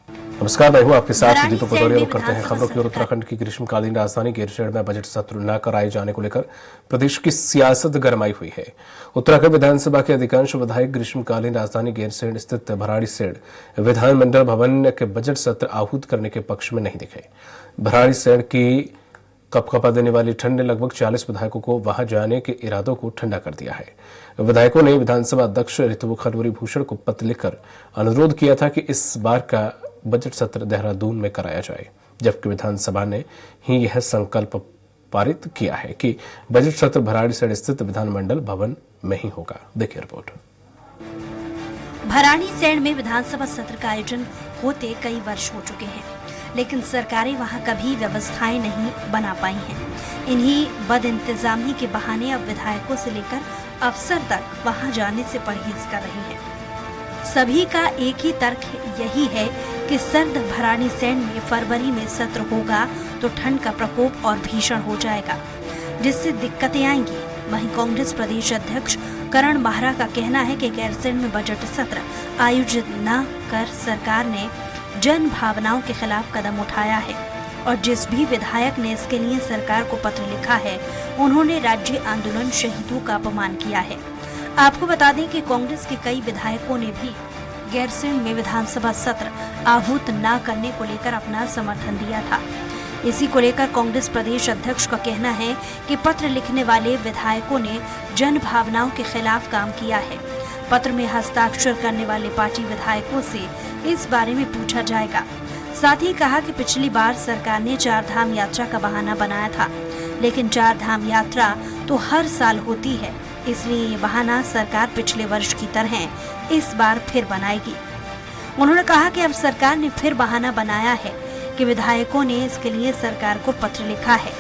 नमस्कार, मैं हूं आपके साथ दीपक पटोरिया। करते हैं खबरों की ओर। उत्तराखंड की ग्रीष्मकालीन राजधानी गैरसैंण में बजट सत्र न कराए जाने को लेकर प्रदेश की सियासत गरमाई हुई है। उत्तराखंड विधानसभा के अधिकांश विधायक ग्रीष्मकालीन राजधानी गैरसैंण स्थित भराड़ीसैंण विधानमंडल भवन के बजट सत्र आहूत करने के पक्ष में नहीं दिखे। भराड़ीसैंण की कपकपा देने वाली ठंड ने लगभग 40 विधायकों को वहां जाने के इरादों को ठंडा कर दिया है। विधायकों ने विधानसभा अध्यक्ष ऋतु खनूरी भूषण को पत्र लिखकर अनुरोध किया था कि इस बार का बजट सत्र देहरादून में कराया जाए, जबकि विधानसभा ने ही यह संकल्प पारित किया है कि बजट सत्र भराड़ीसैंण स्थित विधानमंडल भवन में ही होगा। देखिए रिपोर्ट। भराड़ीसैंण में विधानसभा सत्र का आयोजन होते कई वर्ष हो चुके हैं, लेकिन सरकारें वहां कभी व्यवस्थाएं नहीं बना पाई हैं। इन्हीं बदइंतजामी के बहाने अब विधायकों से लेकर अफसर तक वहां जाने से परहेज कर रहे हैं। सभी का एक ही तर्क यही है कि सर्द भराड़ीसैंण में फरवरी में सत्र होगा तो ठंड का प्रकोप और भीषण हो जाएगा, जिससे दिक्कतें आएंगी। वहीं कांग्रेस प्रदेश अध्यक्ष करण बाहरा का कहना है कि गैरसैंण में बजट सत्र आयोजित न कर सरकार ने जन भावनाओं के खिलाफ कदम उठाया है और जिस भी विधायक ने इसके लिए सरकार को पत्र लिखा है, उन्होंने राज्य आंदोलन शहीदों का अपमान किया है। आपको बता दें कि कांग्रेस के कई विधायकों ने भी गैरसैंण में विधानसभा सत्र आहूत न करने को लेकर अपना समर्थन दिया था। इसी को लेकर कांग्रेस प्रदेश अध्यक्ष का कहना है कि पत्र लिखने वाले विधायकों ने जन भावनाओं के खिलाफ काम किया है। पत्र में हस्ताक्षर करने वाले पार्टी विधायकों से इस बारे में पूछा जाएगा। साथ ही कहा कि पिछली बार सरकार ने 4 धाम यात्रा का बहाना बनाया था, लेकिन 4 धाम यात्रा तो हर साल होती है, इसलिए ये बहाना सरकार पिछले वर्ष की तरह इस बार फिर बनाएगी। उन्होंने कहा कि अब सरकार ने फिर बहाना बनाया है कि विधायकों ने इसके लिए सरकार को पत्र लिखा है।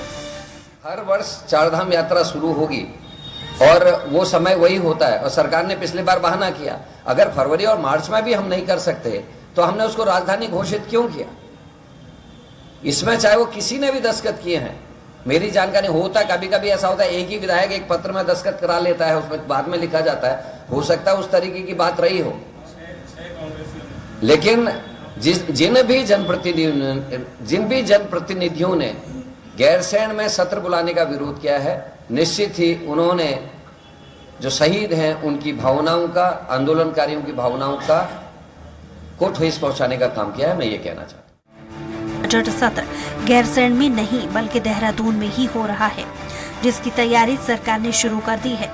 हर वर्ष 4 धाम यात्रा शुरू होगी और वो समय वही होता है और सरकार ने पिछली बार बहाना किया। अगर फरवरी और मार्च में भी हम नहीं कर सकते तो हमने उसको राजधानी घोषित क्यों किया? इसमें चाहे वो किसी ने भी दस्तखत किए हैं, मेरी जानकारी होता, कभी कभी ऐसा होता है एक ही विधायक एक पत्र में दस्तखत करा लेता है, उसमें बाद में लिखा जाता है, हो सकता है उस तरीके की बात रही हो। लेकिन जिन भी जनप्रतिनिधियों ने गैरसैंण में सत्र बुलाने का विरोध किया है, निश्चित ही उन्होंने जो शहीद हैं उनकी भावनाओं का, आंदोलनकारियों की भावनाओं का को ठेस पहुंचाने का काम किया है। मैं ये कहना चाहता हूं। बजट सत्र गैरसैंण में नहीं बल्कि देहरादून में ही हो रहा है, जिसकी तैयारी सरकार ने शुरू कर दी है।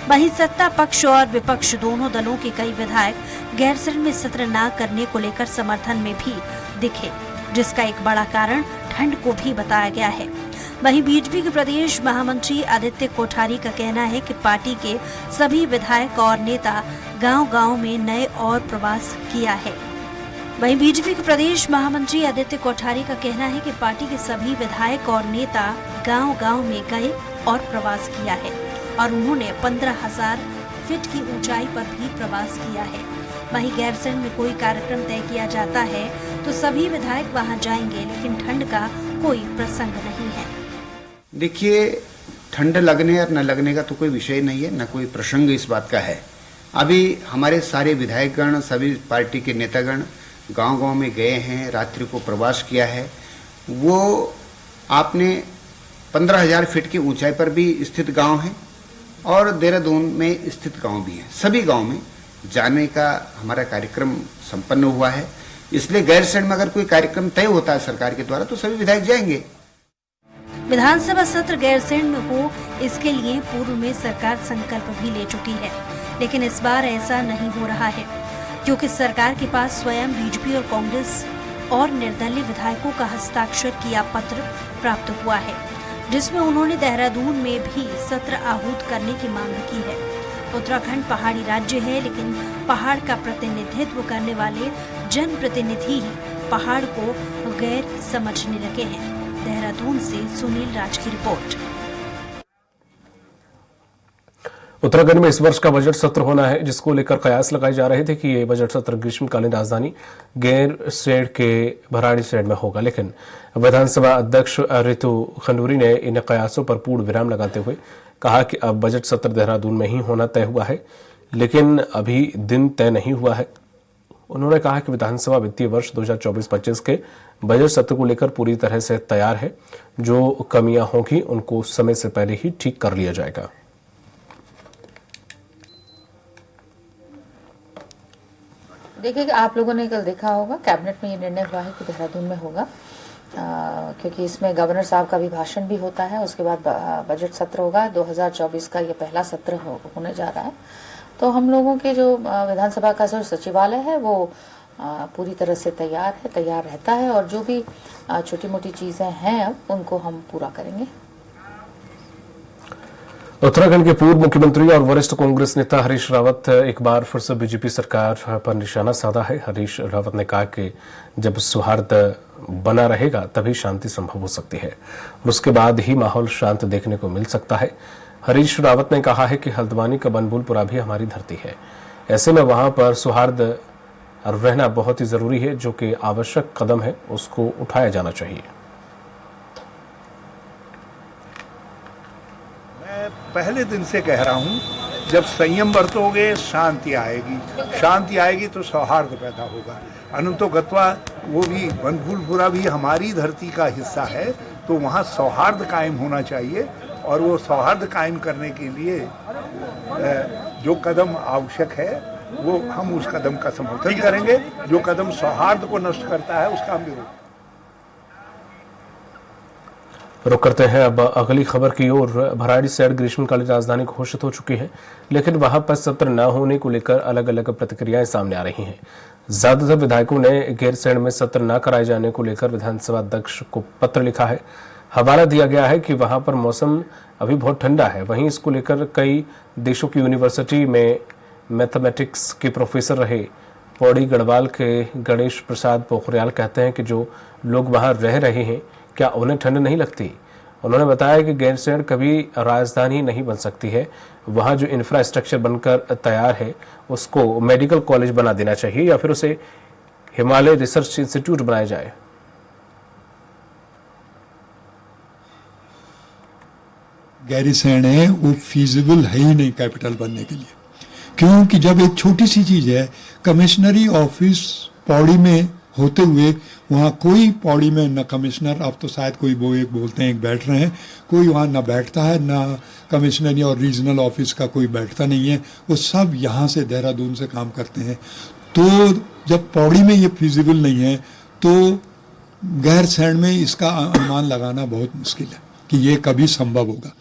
वहीं सत्ता पक्ष और विपक्ष दोनों दलों के कई विधायक गैरसैंण में सत्र न करने को लेकर समर्थन में भी दिखे, जिसका एक बड़ा कारण ठंड को भी बताया गया है। वहीं बीजेपी के प्रदेश महामंत्री आदित्य कोठारी का कहना है कि पार्टी के सभी विधायक और नेता गांव-गांव में नए और प्रवास किया है। वहीं बीजेपी के प्रदेश महामंत्री आदित्य कोठारी का कहना है कि पार्टी के सभी विधायक और नेता गांव-गांव में गए और प्रवास किया है और उन्होंने 15,000 फीट की ऊंचाई पर भी प्रवास किया है। वहीं गैरसैंण में कोई कार्यक्रम तय किया जाता है तो सभी विधायक वहां जाएंगे, लेकिन ठंड का कोई प्रसंग नहीं है। देखिए, ठंड लगने और न लगने का तो कोई विषय नहीं है, न कोई प्रसंग इस बात का है। अभी हमारे सारे विधायकगण, सभी पार्टी के नेतागण गांव-गांव में गए हैं, रात्रि को प्रवास किया है। वो आपने 15,000 फीट की ऊंचाई पर भी स्थित गांव है और देहरादून में स्थित गांव भी है। सभी गांव में जाने का हमारा कार्यक्रम संपन्न हुआ है। इसलिए गैरसैंण में अगर कोई कार्यक्रम तय होता है सरकार के द्वारा तो सभी विधायक जाएंगे। विधानसभा सत्र गैरसैंण में हो, इसके लिए पूर्व में सरकार संकल्प भी ले चुकी है, लेकिन इस बार ऐसा नहीं हो रहा है, क्योंकि सरकार के पास स्वयं बीजेपी और कांग्रेस और निर्दलीय विधायकों का हस्ताक्षर किया पत्र प्राप्त हुआ है, जिसमें उन्होंने देहरादून में भी सत्र आहूत करने की मांग की है। उत्तराखंड पहाड़ी राज्य है, लेकिन पहाड़ का प्रतिनिधित्व करने वाले जनप्रतिनिधि ही पहाड़ को गैर समझने लगे हैं। देहरादून से सुनील राज की रिपोर्ट। उत्तराखंड में इस वर्ष का बजट सत्र होना है, जिसको लेकर कयास लगाए जा रहे थे कि ये बजट सत्र ग्रीष्मकालीन राजधानी गैरसैंण के भराड़ीसैंण में होगा, लेकिन विधानसभा अध्यक्ष ऋतु खनूरी ने इन कयासों पर पूर्ण विराम लगाते हुए कहा कि अब बजट सत्र देहरादून में ही होना तय हुआ है, लेकिन अभी दिन तय नहीं हुआ है। उन्होंने कहा कि विधानसभा वित्तीय वर्ष 2024-25 के बजट सत्र को लेकर पूरी तरह से तैयार है। जो कमियां होंगी उनको समय से पहले ही ठीक कर लिया जाएगा। देखिए, आप लोगों ने कल देखा होगा कैबिनेट में ये निर्णय हुआ है कि देहरादून में होगा, क्योंकि इसमें गवर्नर साहब का भी भाषण भी होता है। उसके बाद बजट सत्र होगा। 2024 का ये पहला सत्र होने जा रहा है। तो हम लोगों के जो विधानसभा का जो सचिवालय है वो पूरी तरह से तैयार रहता है, और जो भी छोटी मोटी चीजें हैं अब उनको हम पूरा करेंगे। उत्तराखंड के पूर्व मुख्यमंत्री और वरिष्ठ कांग्रेस नेता हरीश रावत एक बार फिर से बीजेपी सरकार पर निशाना साधा है। हरीश रावत ने कहा कि जब सौहार्द बना रहेगा तभी शांति संभव हो सकती है, और उसके बाद ही माहौल शांत देखने को मिल सकता है। हरीश रावत ने कहा है कि हल्द्वानी का बनभूलपुरा भी हमारी धरती है। ऐसे में वहां पर सौहार्द रहना बहुत ही जरूरी है। जो कि आवश्यक कदम है उसको उठाया जाना चाहिए। पहले दिन से कह रहा हूं, जब संयम बरतोगे शांति आएगी तो सौहार्द पैदा होगा। अनंतो गत्वा वो भी बनभूलपुरा भी हमारी धरती का हिस्सा है, तो वहाँ सौहार्द कायम होना चाहिए। और वो सौहार्द कायम करने के लिए जो कदम आवश्यक है वो हम उस कदम का समर्थन करेंगे। जो कदम सौहार्द को नष्ट करता है उसका हम विरोध। रुक करते हैं अब अगली खबर की ओर। भराड़ीसैंण ग्रीष्मकालीन राजधानी घोषित हो चुकी है, लेकिन वहां पर सत्र न होने को लेकर अलग अलग प्रतिक्रियाएं सामने आ रही हैं। ज्यादातर विधायकों ने गैरसैंण में सत्र न कराए जाने को लेकर विधानसभा अध्यक्ष को पत्र लिखा है। हवाला दिया गया है कि वहां पर मौसम अभी बहुत ठंडा है। वहीं इसको लेकर कई देशों की यूनिवर्सिटी में मैथमेटिक्स के प्रोफेसर रहे पौड़ी गढ़वाल के गणेश प्रसाद पोखरियाल कहते हैं कि जो लोग वहां रह रहे हैं क्या उन्हें ठंड नहीं लगती। उन्होंने बताया कि गैरसैंण कभी राजधानी नहीं बन सकती है। वहां जो इंफ्रास्ट्रक्चर बनकर तैयार है उसको मेडिकल कॉलेज बना देना चाहिए या फिर उसे हिमालय रिसर्च इंस्टीट्यूट बनाया जाए। गैरसैंण है वो फीजिबल है ही नहीं कैपिटल बनने के लिए, क्योंकि जब एक छोटी सी चीज है, कमिश्नरी ऑफिस पौड़ी में होते हुए वहाँ कोई पौड़ी में न कमिश्नर, अब तो शायद कोई वो एक बोलते हैं एक बैठ रहे हैं, कोई वहाँ न बैठता है, न कमिश्नरी और रीजनल ऑफिस का कोई बैठता नहीं है। वो सब यहाँ से देहरादून से काम करते हैं। तो जब पौड़ी में ये फिजिबल नहीं है तो गैरसैंण में इसका अनुमान लगाना बहुत मुश्किल है कि ये कभी संभव होगा।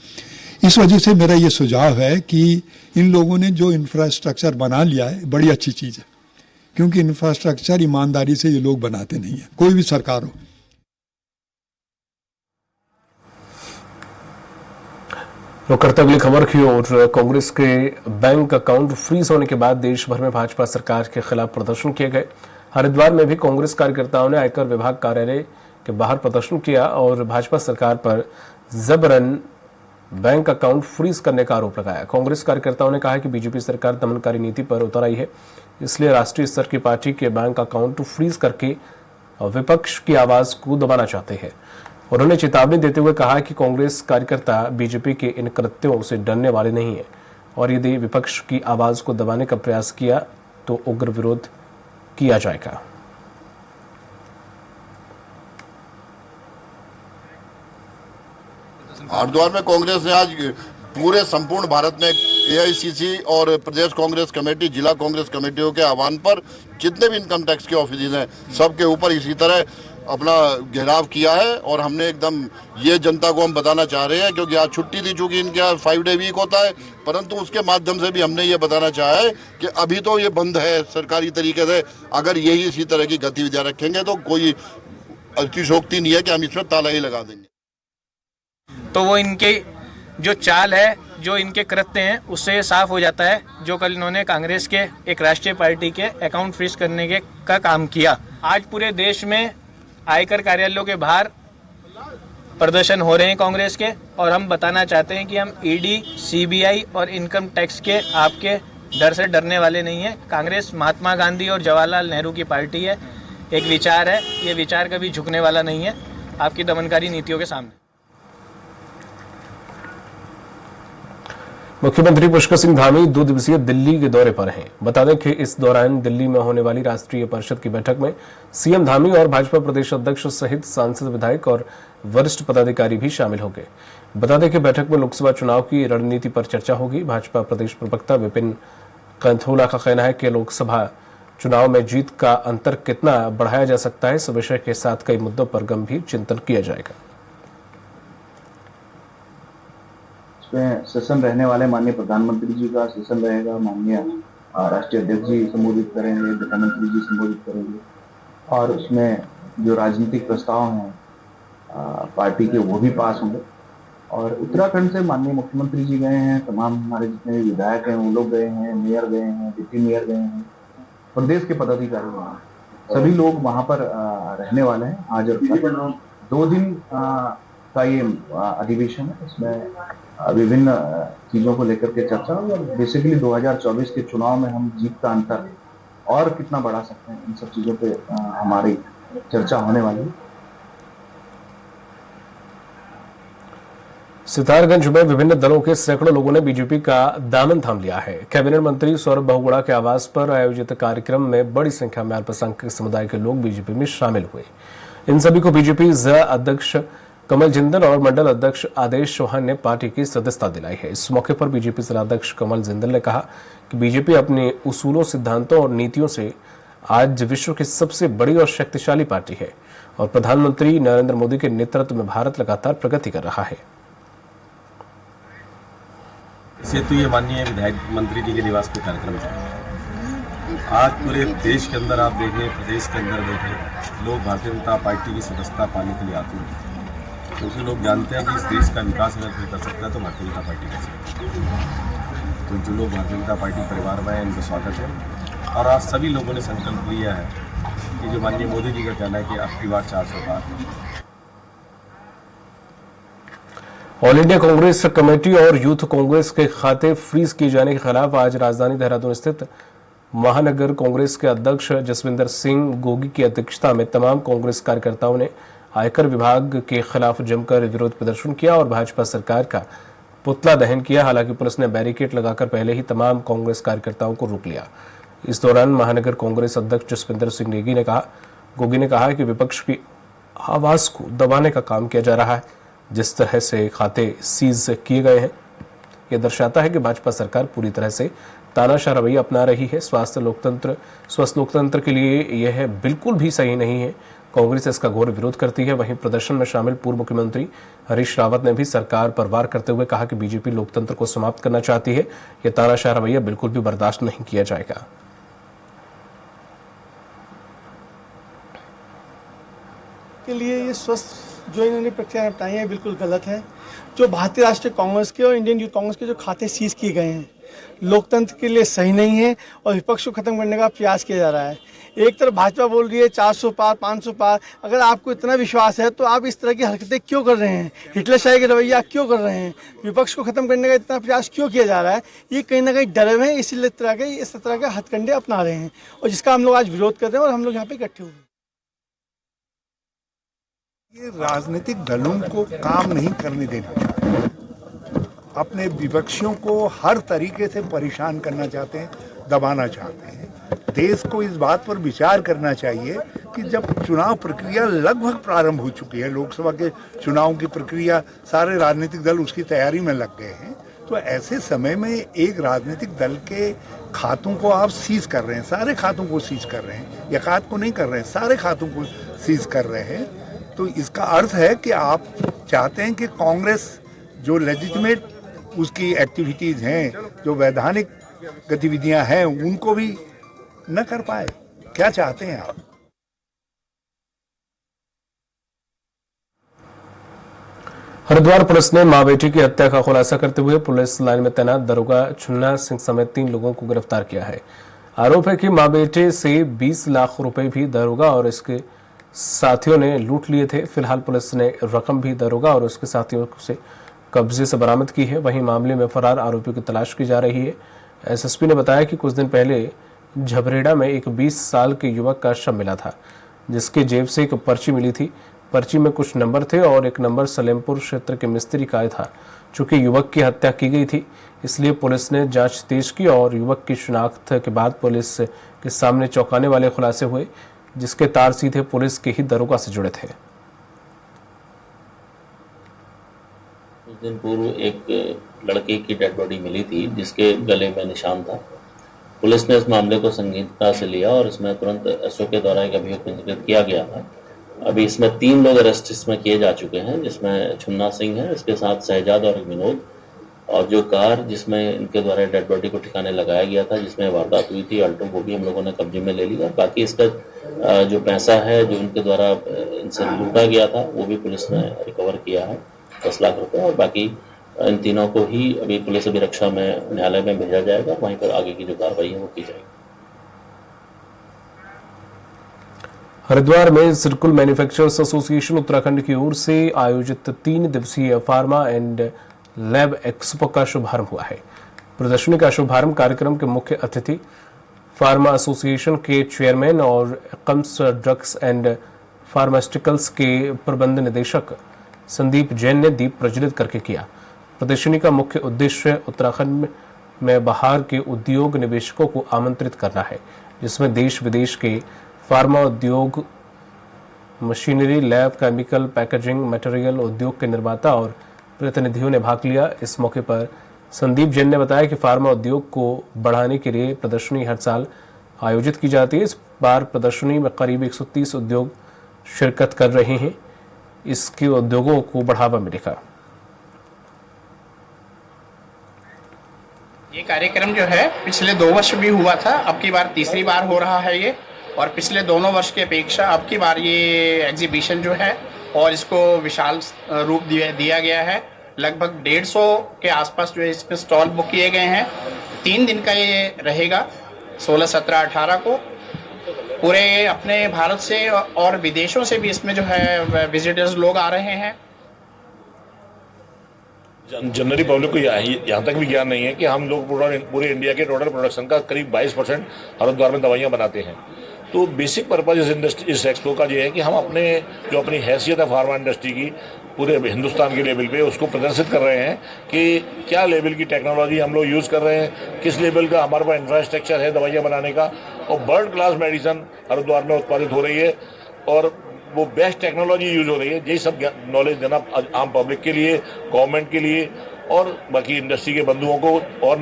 इस वजह से मेरा ये सुझाव है कि इन लोगों ने जो इंफ्रास्ट्रक्चर बना लिया है बड़ी अच्छी चीज़ है, क्योंकि इंफ्रास्ट्रक्चर ईमानदारी से ये लोग बनाते नहीं है, कोई भी सरकार हो। तो करते अगली खबर की ओर। कांग्रेस के बैंक अकाउंट फ्रीज होने के बाद देश भर में भाजपा सरकार के खिलाफ प्रदर्शन किए गए। हरिद्वार में भी कांग्रेस कार्यकर्ताओं ने आयकर विभाग कार्यालय के बाहर प्रदर्शन किया और भाजपा सरकार पर जबरन बैंक अकाउंट फ्रीज करने का आरोप लगाया। कांग्रेस कार्यकर्ताओं ने कहा कि बीजेपी सरकार दमनकारी नीति पर उतर आई है, इसलिए राष्ट्रीय स्तर की पार्टी के बैंक अकाउंट फ्रीज करके विपक्ष की आवाज को दबाना चाहते हैं। उन्होंने चेतावनी देते हुए कहा कि कांग्रेस कार्यकर्ता बीजेपी के इन कृत्यों से डरने वाले नहीं है और यदि विपक्ष की आवाज को दबाने का प्रयास किया तो उग्र विरोध किया जाएगा। हरिद्वार में कांग्रेस ने आज पूरे संपूर्ण भारत में एआईसीसी और प्रदेश कांग्रेस कमेटी, जिला कांग्रेस कमेटियों के आह्वान पर जितने भी इनकम टैक्स के ऑफिस हैं सबके ऊपर इसी तरह अपना घेराव किया है। और हमने एकदम ये जनता को हम बताना चाह रहे हैं, क्योंकि आज छुट्टी थी, चूंकि इनके यहाँ 5 डे वीक होता है, परंतु उसके माध्यम से भी हमने ये बताना चाहा है कि अभी तो ये बंद है सरकारी तरीके से। अगर यही इसी तरह की गतिविधियां रखेंगे तो कोई अतिशोक्ति नहीं है कि हम इसमें ताला ही लगा देंगे। तो वो इनके जो चाल है, जो इनके कृत्य हैं, उससे ये साफ हो जाता है जो कल इन्होंने कांग्रेस के एक राष्ट्रीय पार्टी के अकाउंट फ्रीज करने के का काम किया। आज पूरे देश में आयकर कार्यालयों के बाहर प्रदर्शन हो रहे हैं कांग्रेस के, और हम बताना चाहते हैं कि हम ईडी, सीबीआई और इनकम टैक्स के आपके डर से डरने वाले नहीं है। कांग्रेस महात्मा गांधी और जवाहरलाल नेहरू की पार्टी है, एक विचार है, ये विचार कभी झुकने वाला नहीं है आपकी दमनकारी नीतियों के सामने। मुख्यमंत्री पुष्कर सिंह धामी 2 दिवसीय दिल्ली के दौरे पर हैं। बता दें कि इस दौरान दिल्ली में होने वाली राष्ट्रीय परिषद की बैठक में सीएम धामी और भाजपा प्रदेश अध्यक्ष सहित सांसद, विधायक और वरिष्ठ पदाधिकारी भी शामिल होंगे। बता दें कि बैठक में लोकसभा चुनाव की रणनीति पर चर्चा होगी। भाजपा प्रदेश प्रवक्ता विपिन कंथोला का कहना है कि लोकसभा चुनाव में जीत का अंतर कितना बढ़ाया जा सकता है, इस विषय के साथ कई मुद्दों पर गंभीर चिंतन किया जाएगा। इसमें सेशन रहने वाले माननीय प्रधानमंत्री जी का सेशन रहेगा, माननीय राष्ट्रीय अध्यक्ष जी संबोधित करेंगे, वित्तमंत्री जी संबोधित करेंगे और उसमें जो राजनीतिक प्रस्ताव हैं पार्टी के वो भी पास होंगे। और उत्तराखंड से माननीय मुख्यमंत्री जी गए हैं, तमाम हमारे जितने भी विधायक हैं वो लोग गए हैं, मेयर गए हैं, डिप्टी मेयर गए हैं, प्रदेश के पदाधिकारी वहाँ सभी लोग वहाँ पर रहने वाले हैं। आज और कल 2 दिन का ये अधिवेशन है। इसमें विभिन्न चीजों को लेकर के चर्चा और बेसिकली 2024 के चुनाव में हम जीत का अंतर और कितना बढ़ा सकते हैं, इन सब चीजों पे हमारी चर्चा होने वाली है। सितारगंज में विभिन्न दलों के सैकड़ों लोगों ने बीजेपी का दामन थाम लिया है। कैबिनेट मंत्री सौरभ बहुगुणा के आवास पर आयोजित कार्यक्रम में बड़ी संख्या में अल्पसंख्यक समुदाय के लोग बीजेपी में शामिल हुए। इन सभी को बीजेपी जिला अध्यक्ष कमल जिंदल और मंडल अध्यक्ष आदेश चौहान ने पार्टी की सदस्यता दिलाई है। इस मौके पर बीजेपी जिला अध्यक्ष कमल जिंदल ने कहा कि बीजेपी अपने उसूलों, सिद्धांतों और नीतियों से आज विश्व की सबसे बड़ी और शक्तिशाली पार्टी है और प्रधानमंत्री नरेंद्र मोदी के नेतृत्व में भारत लगातार प्रगति कर रहा है। इसे तो ये माननीय विधायक मंत्री जी के निवास पे कार्यक्रम था। आज पूरे देश के अंदर आप देखें, प्रदेश के अंदर देखें, लोग भारतीय जनता पार्टी की सदस्यता पाने के लिए आते हैं क्योंकि लोग जानते हैं कि इस देश का विकास अगर कोई कर सकता है तो भारतीय जनता पार्टी कर सकती है। तो जो लोग भारतीय जनता पार्टी परिवार में हैं, इनका स्वागत है। और आज सभी लोगों ने संकल्प लिया है कि जो माननीय मोदी जी का कहना है कि अब की बार 400 पार। ऑल इंडिया कांग्रेस कमेटी और यूथ कांग्रेस के खाते फ्रीज किए जाने के खिलाफ आज राजधानी देहरादून स्थित महानगर कांग्रेस के अध्यक्ष जसविंदर सिंह गोगी की अध्यक्षता में तमाम कांग्रेस कार्यकर्ताओं ने आयकर विभाग के खिलाफ जमकर विरोध प्रदर्शन किया और भाजपा सरकार का पुतला दहन किया। हालांकि पुलिस ने बैरिकेड लगाकर पहले ही तमाम कांग्रेस कार्यकर्ताओं को रोक लिया। इस दौरान महानगर कांग्रेस अध्यक्ष जसविंदर सिंह गोगी ने कहा कि विपक्ष की आवाज को दबाने का काम किया जा रहा है। जिस तरह से खाते सीज किए गए हैं, यह दर्शाता है कि भाजपा सरकार पूरी तरह से तानाशाह रवैया अपना रही है। स्वस्थ लोकतंत्र के लिए यह बिल्कुल भी सही नहीं है। कांग्रेस इसका घोर विरोध करती है। वहीं प्रदर्शन में शामिल पूर्व मुख्यमंत्री हरीश रावत ने भी सरकार पर वार करते हुए कहा कि बीजेपी लोकतंत्र को समाप्त करना चाहती है। यह तानाशाह रवैया बिल्कुल भी बर्दाश्त नहीं किया जाएगा। के लिए ये स्वस्थ जो इन्होंने प्रक्रिया अपनाई है बिल्कुल गलत है। जो भारतीय राष्ट्रीय कांग्रेस के और इंडियन यूथ कांग्रेस के जो खाते सीज किए गए हैं लोकतंत्र के लिए सही नहीं है और विपक्ष को खत्म करने का प्रयास किया जा रहा है। एक तरफ भाजपा बोल रही है 400 पार, 500 पार। अगर आपको इतना विश्वास है तो आप इस तरह की हरकतें क्यों कर रहे हैं, हिटलरशाही का रवैया क्यों कर रहे हैं, विपक्ष को खत्म करने का इतना प्रयास क्यों किया जा रहा है? ये कहीं ना कहीं डरे हुए हैं, इस तरह के हथकंडे अपना रहे हैं और जिसका हम लोग आज विरोध कर रहे हैं और हम लोग यहाँ पे इकट्ठे हुए। ये राजनीतिक दलों को काम नहीं करने देना चाहिए। अपने विपक्षियों को हर तरीके से परेशान करना चाहते हैं, दबाना चाहते हैं। देश को इस बात पर विचार करना चाहिए कि जब चुनाव प्रक्रिया लगभग प्रारंभ हो चुकी है, लोकसभा के चुनाव की प्रक्रिया, सारे राजनीतिक दल उसकी तैयारी में लग गए हैं, तो ऐसे समय में एक राजनीतिक दल के खातों को आप सीज कर रहे हैं, सारे खातों को सीज कर रहे हैं, एकाध को नहीं कर रहे हैं, सारे खातों को सीज कर रहे हैं। तो इसका अर्थ है कि आप चाहते हैं कि कांग्रेस जो लेजिटिमेट उसकी एक्टिविटीज़ हैं, जो वैधानिक गतिविधियां हैं, उनको भी न कर पाए। क्या चाहते हैं आप? हरिद्वार पुलिस ने मां बेटी की हत्या का खुलासा करते हुए पुलिस लाइन में तैनात दरोगा छुन्ना सिंह समेत 3 लोगों को गिरफ्तार किया है। आरोप है कि मां बेटे से 20 लाख रुपए भी दरोगा और इसके साथियों ने लूट लिए थे। फिलहाल पुलिस ने रकम भी दरोगा और उसके साथियों से कब्जे से बरामद की है। वहीं मामले में फरार आरोपियों की तलाश की जा रही है। एसएसपी ने बताया कि कुछ दिन पहले झबरेड़ा में एक 20 साल के युवक का शव मिला था, जिसके जेब से एक पर्ची मिली थी। पर्ची में कुछ नंबर थे और एक नंबर सलेमपुर क्षेत्र के मिस्त्री का था। चूंकि युवक की हत्या की गई थी, इसलिए पुलिस ने जांच तेज की और युवक की शिनाख्त के बाद पुलिस के सामने चौंकाने वाले खुलासे हुए, जिसके तार सीधे पुलिस के ही दरोगा से जुड़े थे। कुछ दिन पूर्व एक लड़के की डेड बॉडी मिली थी जिसके गले में निशान था। पुलिस ने इस मामले को संगीनता से लिया और इसमें तुरंत एसओ के द्वारा एक अभियोग पंजीकृत किया गया था। अभी इसमें 3 लोग अरेस्ट इसमें किए जा चुके हैं, जिसमें छुन्ना सिंह है, इसके साथ शहजाद और विनोद। और जो कार जिसमें इनके द्वारा डेड बॉडी को ठिकाने लगाया गया था, जिसमें वारदात हुई थी अल्टो, वो भी हम लोगों ने कब्जे में ले लिया। बाकी इसका जो पैसा है जो इनके द्वारा इनसे लूटा गया था, वो भी पुलिस ने रिकवर किया है, 10 लाख रुपए। और बाकी इन तीनों को ही अभी पुलिस अभिरक्षा में न्यायालय में भेजा जाएगा, वहीं पर आगे की जो कार्रवाई है वो की जाएगी। हरिद्वार में सर्कुल मैन्युफैक्चरर्स एसोसिएशन उत्तराखंड की ओर से आयोजित 3 दिवसीय फार्मा एंड लैब एक्सपो का शुभारंभ हुआ है। प्रदर्शनी का शुभारंभ कार्यक्रम के मुख्य अतिथि फार्मा एसोसिएशन के चेयरमैन और कम्स ड्रग्स एंड फार्मास्यूटिकल्स के प्रबंध निदेशक संदीप जैन ने दीप प्रज्वलित करके किया। प्रदर्शनी का मुख्य उद्देश्य उत्तराखंड में बाहर के उद्योग निवेशकों को आमंत्रित करना है, जिसमें देश विदेश के फार्मा उद्योग, machinery, lab, chemical, packaging, material उद्योग के निर्माता और प्रतिनिधियों ने भाग लिया। इस मौके पर संदीप जैन ने बताया कि फार्मा उद्योग को बढ़ाने के लिए प्रदर्शनी हर साल आयोजित की जाती है। इस बार प्रदर्शनी में करीब 130 उद्योग शिरकत कर रहे हैं। इसके उद्योगों को बढ़ावा मिलेगा। ये कार्यक्रम जो है पिछले 2 वर्ष भी हुआ था, अब की बार तीसरी बार हो रहा है ये। और पिछले दोनों वर्ष की अपेक्षा अब की बार ये एग्जीबिशन जो है और इसको विशाल रूप दिया गया है। लगभग 150 के आसपास जो है इसमें स्टॉल बुक किए गए हैं। 3 दिन का ये रहेगा, 16, 17, 18 को। पूरे अपने भारत से और विदेशों से भी इसमें जो है विजिटर्स लोग आ रहे हैं। जनरली पब्लिक को यहाँ तक भी ज्ञान नहीं है कि हम लोग पूरे इंडिया के टोटल प्रोडक्शन का करीब 22% हरिद्वार में दवाइयाँ बनाते हैं। तो बेसिक पर्पज इस एक्सपो का ये है कि हम अपनी हैसियत है फार्मा इंडस्ट्री की पूरे हिंदुस्तान के लेवल पे उसको प्रदर्शित कर रहे हैं कि क्या लेवल की टेक्नोलॉजी हम लोग यूज़ कर रहे हैं, किस लेवल का हमारे पास इंफ्रास्ट्रक्चर है दवाइयाँ बनाने का, और वर्ल्ड क्लास मेडिसिन हरिद्वार में उत्पादित हो रही है और वो बेस्ट टेक्नोलॉजी यूज हो रही है। यही सब नॉलेज देना आम पब्लिक के लिए, गवर्नमेंट के लिए और बाकी इंडस्ट्री के बंधुओं को और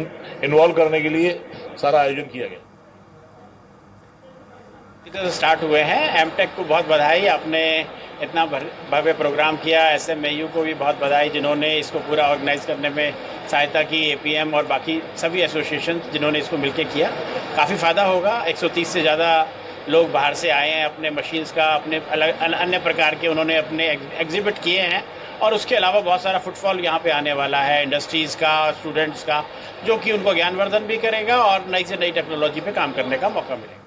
इन्वॉल्व करने के लिए सारा आयोजन किया गया। स्टार्ट हुए हैं। एमटेक को बहुत बधाई, आपने इतना भव्य प्रोग्राम किया। SMAU को भी बहुत बधाई जिन्होंने इसको पूरा ऑर्गेनाइज करने में सहायता की। APM और बाकी सभी एसोसिएशन जिन्होंने इसको मिलकर किया। काफ़ी फ़ायदा होगा। 130 से ज़्यादा लोग बाहर से आए हैं, अपने मशीन्स का अपने अलग अन्य प्रकार के उन्होंने अपने एग्जिबिट किए हैं। और उसके अलावा बहुत सारा फुटफॉल यहाँ पे आने वाला है इंडस्ट्रीज़ का, स्टूडेंट्स का, जो कि उनको ज्ञानवर्धन भी करेगा और नई से नई टेक्नोलॉजी पे काम करने का मौका मिलेगा।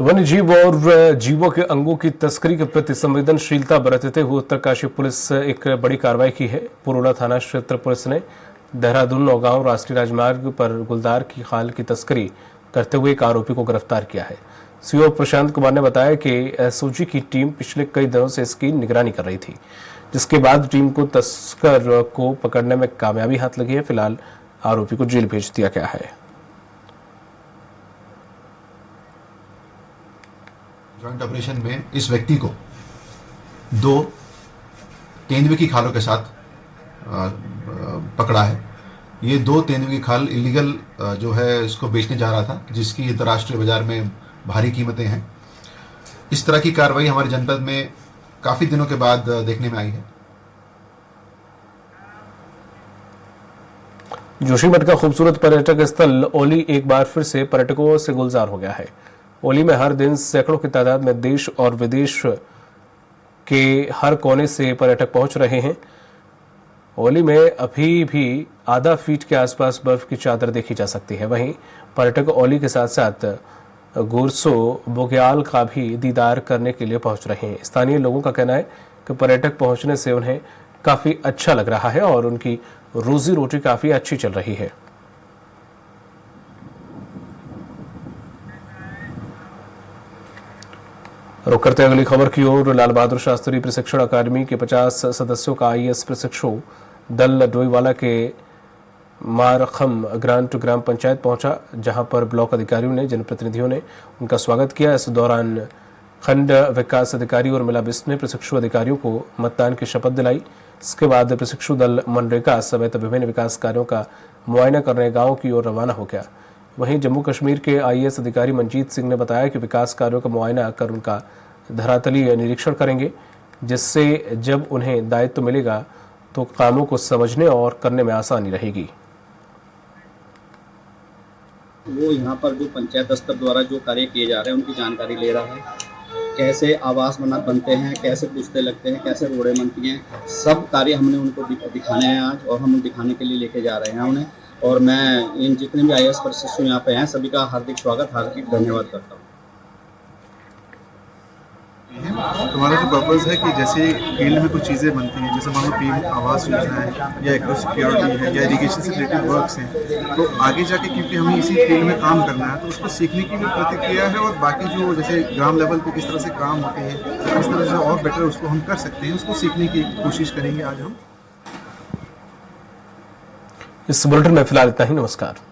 वन्य जीव और जीवों के अंगों की तस्करी के प्रति संवेदनशीलता बरतते हुए उत्तरकाशी पुलिस एक बड़ी कार्रवाई की है। पुरोला थाना क्षेत्र पुलिस ने देहरादून नौगांव राष्ट्रीय राजमार्ग पर गुलदार की खाल की तस्करी करते हुए एक आरोपी को गिरफ्तार किया है। सीओ प्रशांत कुमार ने बताया कि एसओजी की टीम पिछले कई दिनों से इसकी निगरानी कर रही थी, जिसके बाद टीम को तस्कर को पकड़ने में कामयाबी हाथ लगी है। फिलहाल आरोपी को जेल भेज दिया गया है। जॉइंट ऑपरेशन में इस व्यक्ति को 2 तेंदुए की खालों के साथ पकड़ा है। ये 2 तेंदुए की खाल इलीगल जो है इसको बेचने जा रहा था, जिसकी अंतर्राष्ट्रीय बाजार में भारी कीमतें हैं। इस तरह की कार्रवाई हमारे जनपद में काफ़ी दिनों के बाद देखने में आई है। जोशीमठ का खूबसूरत पर्यटक स्थल ओली एक बार फिर से पर्यटकों से गुलजार हो गया है। ओली में हर दिन सैकड़ों की तादाद में देश और विदेश के हर कोने से पर्यटक पहुंच रहे हैं। ओली में अभी भी आधा फीट के आसपास बर्फ की चादर देखी जा सकती है। वहीं पर्यटक ओली के साथ साथ गुरसो बोग्याल का भी दीदार करने के लिए पहुंच रहे हैं। स्थानीय लोगों का कहना है कि पर्यटक पहुंचने से उन्हें काफी अच्छा लग रहा है और उनकी रोजी रोटी काफी अच्छी चल रही है। रुक करते हैं अगली खबर की ओर। लाल बहादुर शास्त्री प्रशिक्षण अकादमी के 50 सदस्यों का आईएएस प्रशिक्षु दल डोईवाला के मारखम ग्राम पंचायत पहुंचा, जहां पर ब्लॉक अधिकारियों ने जनप्रतिनिधियों ने उनका स्वागत किया। इस दौरान खंड विकास अधिकारी और मिला बिस्ट ने प्रशिक्षु अधिकारियों को मतदान की शपथ दिलाई। इसके बाद प्रशिक्षु दल मनरेगा समेत विभिन्न विकास कार्यों का मुआयना करने गांव की ओर रवाना हो गया। वहीं जम्मू कश्मीर के आईएएस अधिकारी मंजीत सिंह ने बताया कि विकास कार्यों का मुआयना कर उनका धरातलीय निरीक्षण करेंगे, जिससे जब उन्हें दायित्व मिलेगा तो कामों को समझने और करने में आसानी रहेगी। वो यहाँ पर जो पंचायत स्तर द्वारा जो कार्य किए जा रहे हैं उनकी जानकारी ले रहा है, कैसे आवास बनते हैं, कैसे पुश्ते लगते हैं, कैसे रोडें बनती हैं, सब कार्य हमने उनको दिखाने हैं आज, और हम दिखाने के लिए लेके जा रहे हैं उन्हें। और मैं इन जितने भी आईएएस प्रशिक्षु यहाँ पे हैं सभी का हार्दिक स्वागत, हार्दिक धन्यवाद करता हूँ। हमारा जो पर्पज़ है कि जैसे फील्ड में कुछ चीज़ें बनती हैं, जैसे मान लो पीएम आवास योजना है या एग्रो सिक्योरिटी है या इरिगेशन से रिलेटेड वर्क्स हैं, तो आगे जाके क्योंकि हमें इसी फील्ड में काम करना है तो उसको सीखने की भी प्रतिक्रिया है। और बाकी जो जैसे ग्राम लेवल पे किस तरह से काम होते हैं, किस तरह से और बेटर उसको हम कर सकते हैं, उसको सीखने की कोशिश करेंगे आज हम। इस बुलेटिन में फिलहाल इतना ही। नमस्कार।